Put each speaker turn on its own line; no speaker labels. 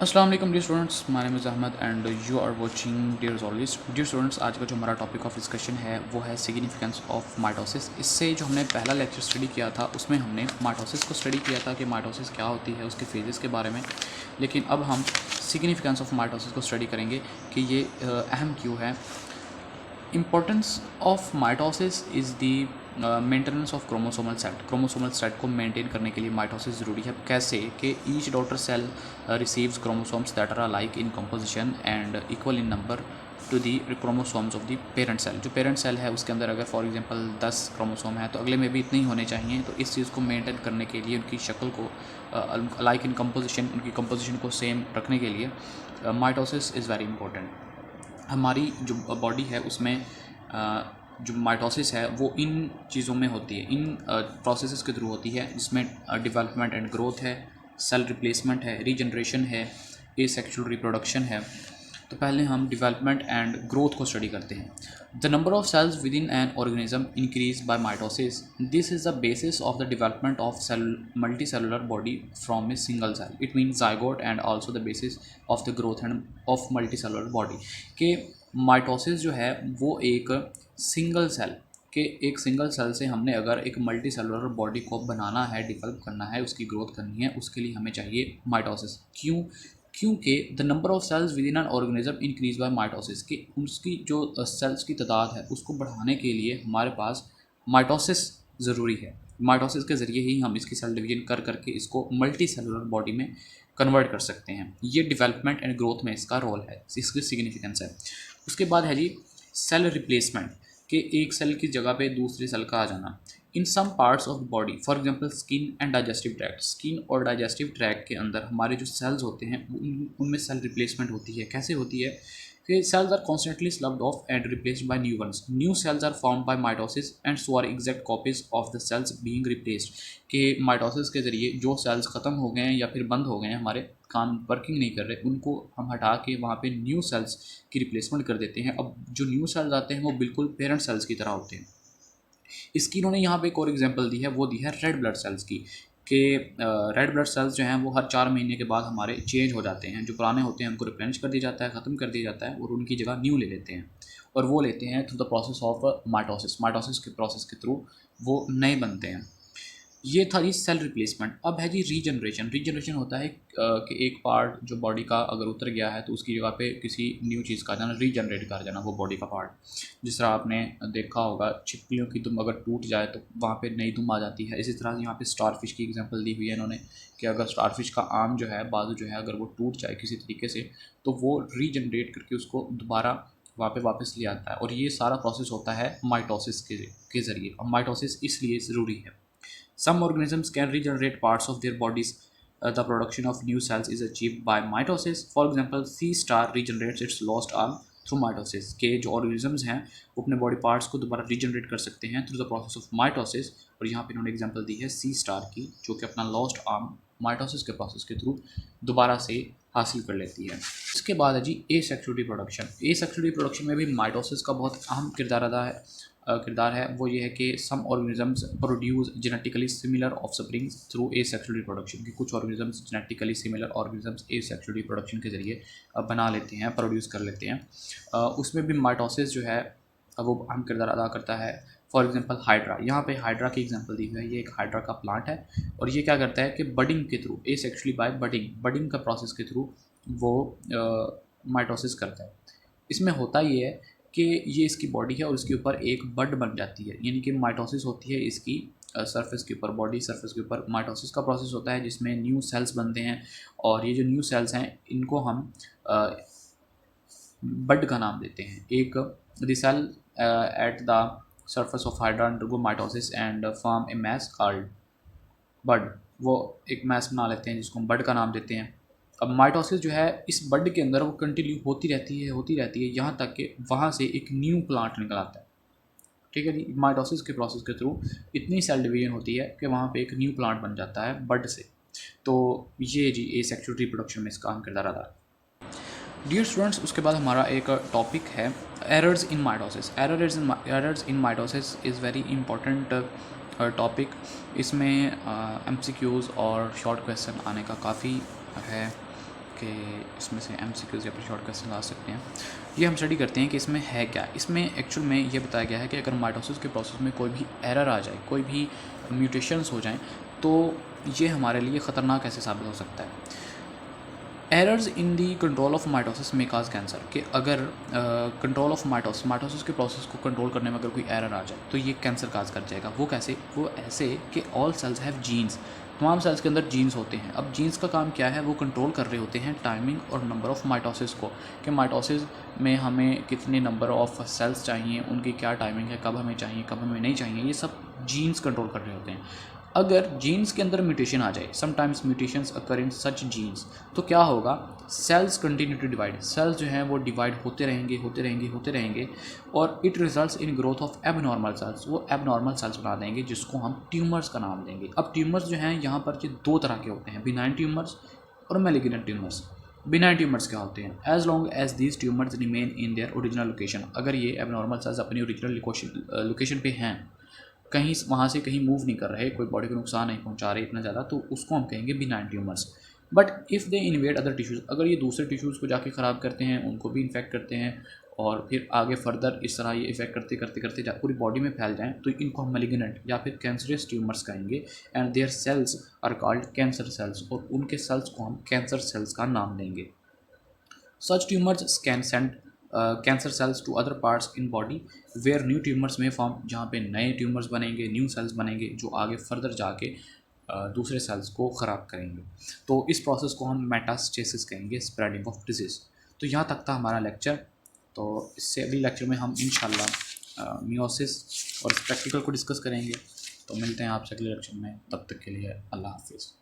अस्सलाम वालेकुम dear students, my name is Ahmed and you are watching dear always. Dear students, आज का जो हमारा टॉपिक ऑफ डिस्कशन है वो है सिग्निफिकेंस ऑफ माइटोसिस। इससे जो हमने पहला लेक्चर स्टडी किया था उसमें हमने माइटोसिस को स्टडी किया था कि माइटोसिस क्या होती है, उसके फेजेस के बारे में। लेकिन अब हम सिग्निफिकेंस ऑफ माइटोसिस को स्टडी करेंगे कि ये अहम क्यों है। Importance of mitosis is the maintenance of chromosomal set. Chromosomal set को मेंटेन करने के लिए माइटोसिस ज़रूरी है। कैसे कि each daughter cell receives chromosomes that are alike in composition and equal in number to the chromosomes of the parent cell. जो parent cell है उसके अंदर अगर फॉर एग्जांपल 10 क्रोमोसोम है तो अगले में भी इतने ही होने चाहिए। तो इस चीज़ को मेंटेन करने के लिए, उनकी शक्ल को अलाइक इन कंपोजिशन, उनकी कंपोजिशन को सेम रखने के लिए माइटोसिस इज़ वेरी इंपॉर्टेंट। हमारी जो बॉडी है उसमें जो माइटोसिस है वो इन चीज़ों में होती है, इन प्रोसेसेस के थ्रू होती है, जिसमें डेवलपमेंट एंड ग्रोथ है, सेल रिप्लेसमेंट है, रीजनरेशन है, एसेक्सुअल रिप्रोडक्शन है। तो पहले हम डेवलपमेंट एंड ग्रोथ को स्टडी करते हैं। The number of cells within an organism increase by mitosis. This is the basis of the development of multicellular body from a single cell. It means zygote and also the basis of the growth and of multicellular body. के mitosis जो है वो एक single cell के एक single cell से हमने अगर एक मल्टी सेलुलर बॉडी को बनाना है, डेवलप करना है, उसकी ग्रोथ करनी है, उसके लिए हमें चाहिए माइटोसिस। क्यों? क्योंकि the number of cells within an organism increase by mitosis. कि उसकी जो सेल्स की तादाद है उसको बढ़ाने के लिए हमारे पास माइटोसिस ज़रूरी है। माइटोसिस के ज़रिए ही हम इसकी सेल डिवीजन कर करके इसको मल्टी सेलुलर बॉडी में कन्वर्ट कर सकते हैं। ये डेवलपमेंट एंड ग्रोथ में इसका रोल है, इसकी सिग्निफिकेंस है। उसके बाद है जी सेल रिप्लेसमेंट, के एक सेल की जगह पे दूसरी सेल का आ जाना। In some parts of the body, for example skin and digestive tract. Skin और डाइजेस्टिव ट्रैक्ट के अंदर हमारे जो सेल्स होते हैं उनमें सेल रिप्लेसमेंट होती है। कैसे होती है कि cells are constantly sloughed off and replaced by new ones. New cells are form by mitosis and so are exact copies of the cells being replaced. के माइटोसिस के ज़रिए जो सेल्स ख़त्म हो गए हैं या फिर बंद हो गए हैं, हमारे काम वर्किंग नहीं कर रहे, उनको हम हटा के वहाँ पे न्यू सेल्स की रिप्लेसमेंट कर देते हैं। अब जो न्यू सेल्स आते हैं वो बिल्कुल पेरेंट सेल्स की तरह होते हैं। इसकी इन्होंने यहाँ पे एक और एग्जांपल दी है, वो दी है रेड ब्लड सेल्स की। कि रेड ब्लड सेल्स जो हैं वो हर 4 महीने के बाद हमारे चेंज हो जाते हैं। जो पुराने होते हैं उनको रिप्लेनिश कर दिया जाता है, ख़त्म कर दिया जाता है, और उनकी जगह न्यू ले लेते हैं। और वो लेते हैं through the process of mitosis. Mitosis के प्रोसेस के थ्रू वो नए बनते हैं। ये था जी सेल रिप्लेसमेंट। अब है जी रीजनरेशन। रीजनरेशन होता है कि एक पार्ट जो बॉडी का अगर उतर गया है तो उसकी जगह पे किसी न्यू चीज़ का आ जाना, रीजनरेट कर जाना वो बॉडी का पार्ट। जिस तरह आपने देखा होगा छिपकलियों की दुम अगर टूट जाए तो वहाँ पे नई दुम आ जाती है। इसी तरह यहाँ पे स्टारफिश की एग्जांपल दी हुई है इन्होंने कि अगर स्टारफिश का आर्म जो है, बाजू जो है, अगर वो टूट जाए किसी तरीके से तो वो रीजनरेट करके उसको दोबारा वहाँ पे वापस ले आता है। और ये सारा प्रोसेस होता है माइटोसिस के ज़रिए। और माइटोसिस इसलिए ज़रूरी है। Some organisms can regenerate parts of their bodies. The production of new cells is achieved by mitosis. For example, sea star regenerates its lost arm through mitosis. के जो organisms हैं वो अपने बॉडी पार्ट्स को दोबारा रीजनरेट कर सकते हैं through the process of mitosis. और यहाँ पे इन्होंने एग्जांपल दी है सी स्टार की, जो कि अपना लॉस्ट आर्म माइटोसिस के प्रोसेस के थ्रू दोबारा से हासिल कर लेती है। इसके बाद है जी एसेक्सुअल रिप्रोडक्शन। एसेक्सुअल रिप्रोडक्शन में भी माइटोसिस का बहुत अहम किरदार है। वो ये है कि some organisms produce genetically similar offsprings through asexual reproduction. कि कुछ organisms genetically similar organisms asexual reproduction के ज़रिए बना लेते हैं, प्रोड्यूस कर लेते हैं। उसमें भी माइटोसिस जो है वो अहम किरदार अदा करता है। फॉर एग्जांपल हाइड्रा, यहाँ पे हाइड्रा की एग्जांपल दी हुई है। ये एक हाइड्रा का प्लांट है और ये क्या करता है कि बडिंग के थ्रू, एसेक्सुअली बाय बडिंग का प्रोसेस के थ्रू वो माइटोसिस करता है। इसमें होता ये है कि ये इसकी बॉडी है और इसके ऊपर एक बड बन जाती है, यानी कि माइटोसिस होती है इसकी सरफेस के ऊपर, बॉडी सरफेस के ऊपर माइटोसिस का प्रोसेस होता है जिसमें न्यू सेल्स बनते हैं। और ये जो न्यू सेल्स हैं इनको हम बड का नाम देते हैं। एक the cell at the surface of hydra undergo mitosis and form a mass called bud. वो एक मैस बना लेते हैं जिसको हम बड का नाम देते हैं। अब माइटोसिस जो है इस बड के अंदर वो कंटिन्यू होती रहती है यहाँ तक कि वहाँ से एक न्यू प्लांट निकल आता है। ठीक है जी। माइटोसिस के प्रोसेस के थ्रू इतनी सेल डिवीजन होती है कि वहाँ पे एक न्यू प्लांट बन जाता है बड से। तो ये जी एसेक्सुअल रिप्रोडक्शन में इसका अहम किरदार अदा है। डियर स्टूडेंट्स, उसके बाद हमारा एक टॉपिक है errors in mitosis. Errors in mitosis is very important topic. इसमें MCQs और शॉर्ट क्वेश्चन आने का काफ़ी है कि इसमें से MCQs या फिर शॉर्ट क्वेश्चन आ सकते हैं। ये हम स्टडी करते हैं कि इसमें है क्या। इसमें एक्चुअल में ये बताया गया है कि अगर माइटोसिस के प्रोसेस में कोई भी एरर आ जाए, कोई भी म्यूटेशंस हो जाएं, तो ये हमारे लिए ख़तरनाक कैसे साबित हो सकता है। Errors in the control of mitosis में काज कैंसर, कि अगर कंट्रोल ऑफ माइटोसिस के प्रोसेस को कंट्रोल करने में अगर कोई एरर आ जाए तो ये कैंसर काज कर जाएगा। वो कैसे? वो ऐसे कि ऑल सेल्स हैव जीन्स, तमाम सेल्स के अंदर जीन्स होते हैं। अब जीन्स का काम क्या है? वो कंट्रोल कर रहे होते हैं टाइमिंग और नंबर ऑफ़ माइटोसिस को, कि माइटोसिस में हमें कितने नंबर ऑफ़ सेल्स चाहिए, उनकी क्या टाइमिंग है, कब हमें चाहिए, कब हमें नहीं चाहिए, ये सब जीन्स कंट्रोल कर रहे होते हैं। अगर जीन्स के अंदर म्यूटेशन आ जाए, sometimes mutations occur in such genes, तो क्या होगा? Cells continue to divide, cells जो हैं वो डिवाइड होते रहेंगे, होते रहेंगे, होते रहेंगे, और it results in growth of abnormal cells, वो एबनॉर्मल सेल्स बना देंगे जिसको हम ट्यूमर्स का नाम देंगे। अब ट्यूमर्स जो हैं यहाँ पर ये दो तरह के होते हैं, बिनाइन ट्यूमर्स और मैलिग्नेंट ट्यूमर्स। बिनाइन ट्यूमर्स क्या होते हैं? As long as these tumours remain in their original location, अगर ये एबनॉर्मल सेल्स अपनी ओरिजिनल लोकेशन पे हैं, कहीं वहाँ से कहीं मूव नहीं कर रहे, कोई बॉडी को नुकसान नहीं पहुँचा रहे इतना ज़्यादा, तो उसको हम कहेंगे benign tumours. But if they invade other tissues, अगर ये दूसरे टिश्यूज़ को जाके ख़राब करते हैं, उनको भी इन्फेक्ट करते हैं, और फिर आगे फर्दर इस तरह ये इफेक्ट करते करते करते पूरी बॉडी में फैल जाएँ, तो इनको हम मैलिग्नेंट या फिर कैंसरस ट्यूमर्स कहेंगे। And their cells are called cancer cells, और उनके सेल्स को हम कैंसर सेल्स का नाम देंगे। Such tumours can send cancer cells to other parts in body where new tumours में फॉर्म, जहाँ पे नए ट्यूमर्स बनेंगे, न्यू सेल्स बनेंगे जो आगे फर्दर जाके दूसरे सेल्स को ख़राब करेंगे। तो इस प्रोसेस को हम मेटास्टेसिस कहेंगे, स्प्रेडिंग ऑफ डिजीज़। तो यहाँ तक था हमारा लेक्चर। तो इससे अगले लेक्चर में हम इंशाल्लाह मियोसिस और प्रैक्टिकल को डिस्कस करेंगे। तो मिलते हैं आपसे अगले लेक्चर में, तब तक के लिए अल्लाह हाफिज़।